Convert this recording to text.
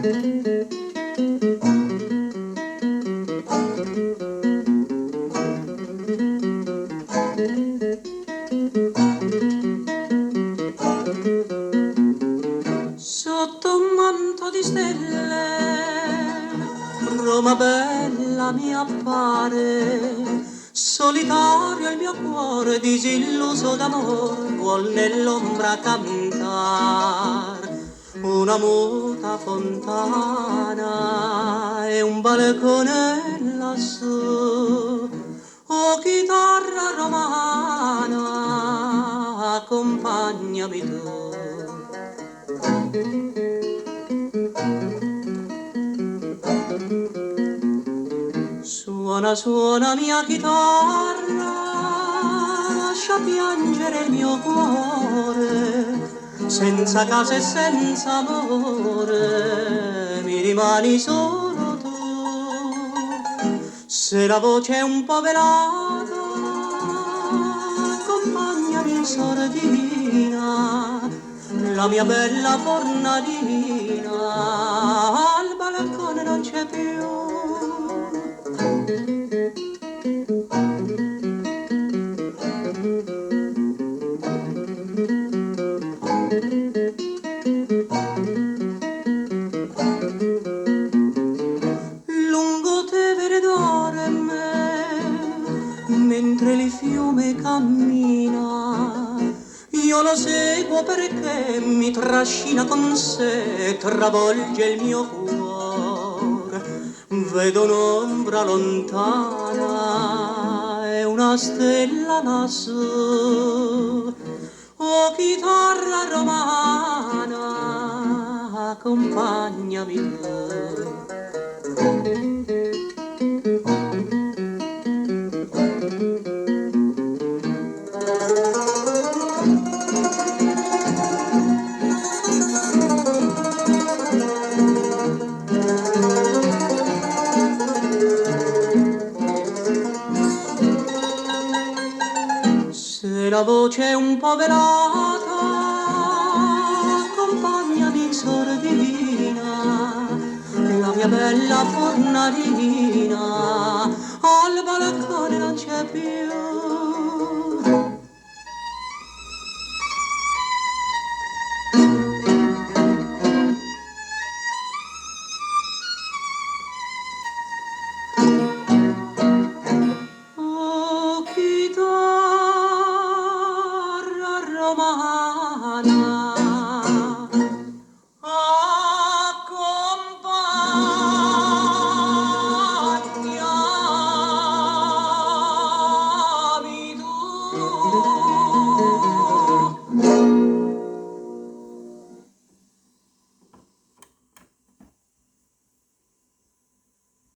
Sotto un manto di stelle, Roma bella mi appare, solitario il mio cuore disilluso d'amor vuol nell'ombra cantar. Una muta fontana e un balcone lassù, oh chitarra romana, accompagnami tu. Suona, suona mia chitarra, lascia piangere il mio cuore, senza casa e senza amore, mi rimani solo tu. Se la voce è un po' velata, accompagnami in sordina, la mia bella fornalina, al balcone non c'è più. Lungo Tevere dorme, mentre il fiume cammina, io lo seguo perché mi trascina con sé, travolge il mio cuore. Vedo un'ombra lontana e una stella lassù, oh chitarra romana, accompagnami tu. Se la voce è un po' velata, accompagnami in sordina, la mia bella fornalina, al balcone non c'è più. Oh chitarra romana,